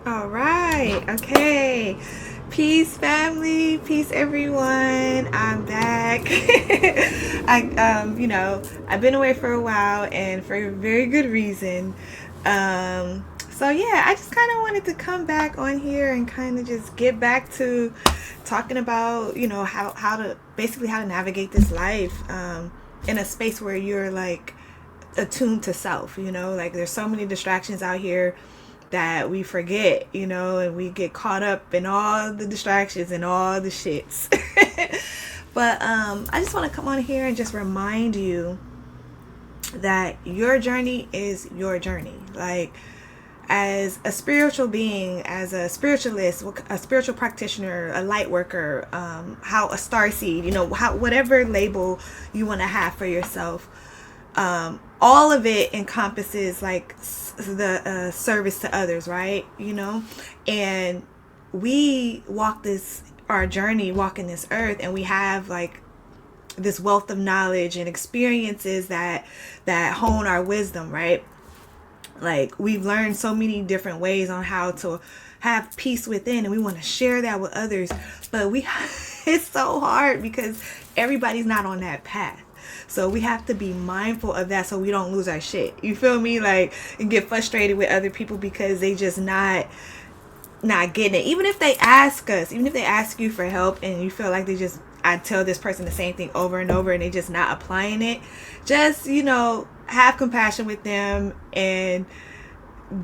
All right. Okay. Peace, family. Peace, everyone. I'm back. I've been away for a while and for a very good reason. So yeah, I just kind of wanted to come back on here and kind of just get back to talking about, how to basically how to navigate this life, in a space where you're like attuned to self. Like there's so many distractions out here that we forget, and we get caught up in all the distractions and all the shits. But I just want to come on here and just remind you that your journey is your journey. Like, as a spiritual being, as a spiritualist, a spiritual practitioner, a light worker, how a star seed, how whatever label you want to have for yourself, all of it encompasses like the service to others, right? And we walk this our journey, walking this earth, and we have like this wealth of knowledge and experiences that hone our wisdom, right? Like, we've learned so many different ways on how to have peace within, and we want to share that with others, but it's so hard because everybody's not on that path. So we have to be mindful of that so we don't lose our shit. You feel me? Like, and get frustrated with other people because they just not getting it. Even if they ask us, even if they ask you for help and you feel like I tell this person the same thing over and over and they just not applying it, just, have compassion with them and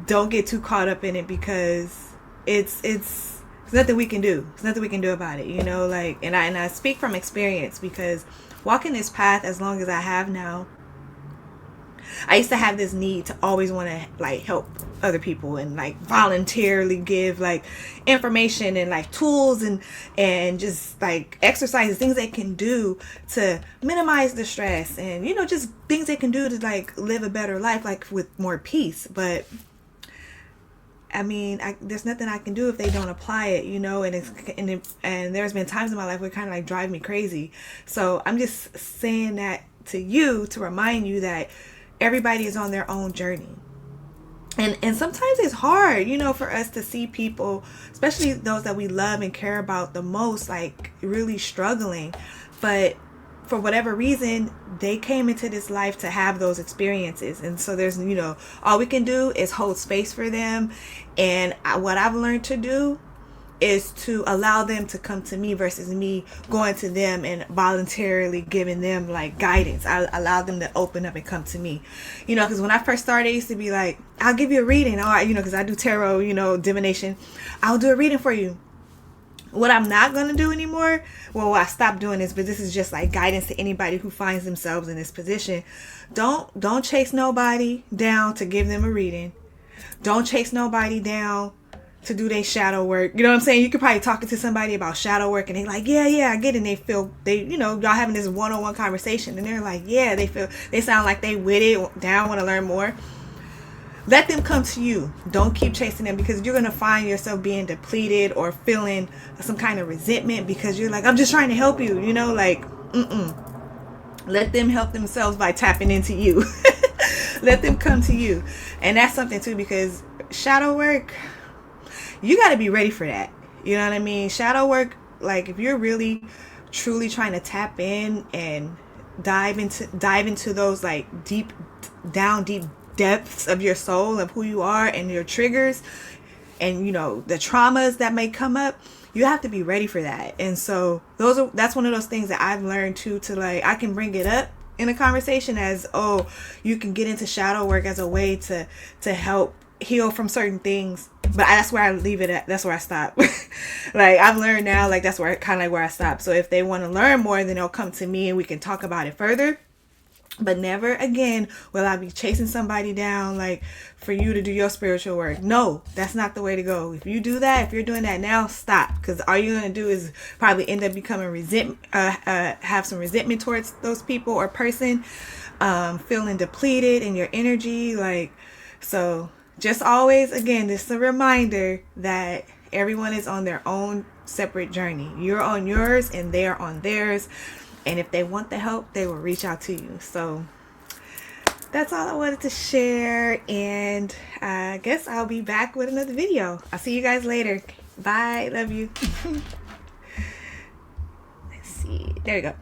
don't get too caught up in it, because it's nothing we can do. It's nothing we can do about it, like, and I speak from experience, because walking this path as long as I have now, I used to have this need to always want to like help other people and like voluntarily give like information and like tools and just like exercises, things they can do to minimize the stress, and just things they can do to like live a better life, like with more peace. But I mean, there's nothing I can do if they don't apply it, and there's been times in my life where it kind of like drive me crazy. So I'm just saying that to you to remind you that everybody is on their own journey. And sometimes it's hard, for us to see people, especially those that we love and care about the most, like really struggling. But for whatever reason, they came into this life to have those experiences. And so there's, all we can do is hold space for them. And what I've learned to do is to allow them to come to me versus me going to them and voluntarily giving them like guidance. I allow them to open up and come to me, because when I first started, I used to be like, I'll give you a reading. All right, because I do tarot, divination. I'll do a reading for you. What I'm not going to do anymore, well, I stopped doing this, but this is just like guidance to anybody who finds themselves in this position. Don't chase nobody down to give them a reading. Don't chase nobody down to do their shadow work. You know what I'm saying? You could probably talk to somebody about shadow work and they like, yeah, I get it. And they feel, y'all having this one-on-one conversation and they're like, yeah, they sound like they with it, down, want to learn more. Let them come to you. Don't keep chasing them, because you're going to find yourself being depleted or feeling some kind of resentment because you're like, I'm just trying to help you, Let them help themselves by tapping into you. Let them come to you. And that's something too, because shadow work, you got to be ready for that. You know what I mean? Shadow work, like if you're really truly trying to tap in and dive into those like deep depths of your soul, of who you are and your triggers and the traumas that may come up, you have to be ready for that. And so that's one of those things that I've learned too, to like, I can bring it up in a conversation as, oh, you can get into shadow work as a way to help heal from certain things, but that's where I leave it at. That's where I stop. Like, I've learned now, like, that's where kind of like where I stop. So if they want to learn more, then they'll come to me and we can talk about it further. But never again will I be chasing somebody down like for you to do your spiritual work. No, that's not the way to go. If you do that, if you're doing that now, stop. Because all you're going to do is probably end up becoming have some resentment towards those people or person, feeling depleted in your energy. Like, so just always, again, this is a reminder that everyone is on their own separate journey. You're on yours and they're on theirs. And if they want the help, they will reach out to you. So that's all I wanted to share, and I guess I'll be back with another video. I'll see you guys later. Bye. Love you. Let's see. There we go.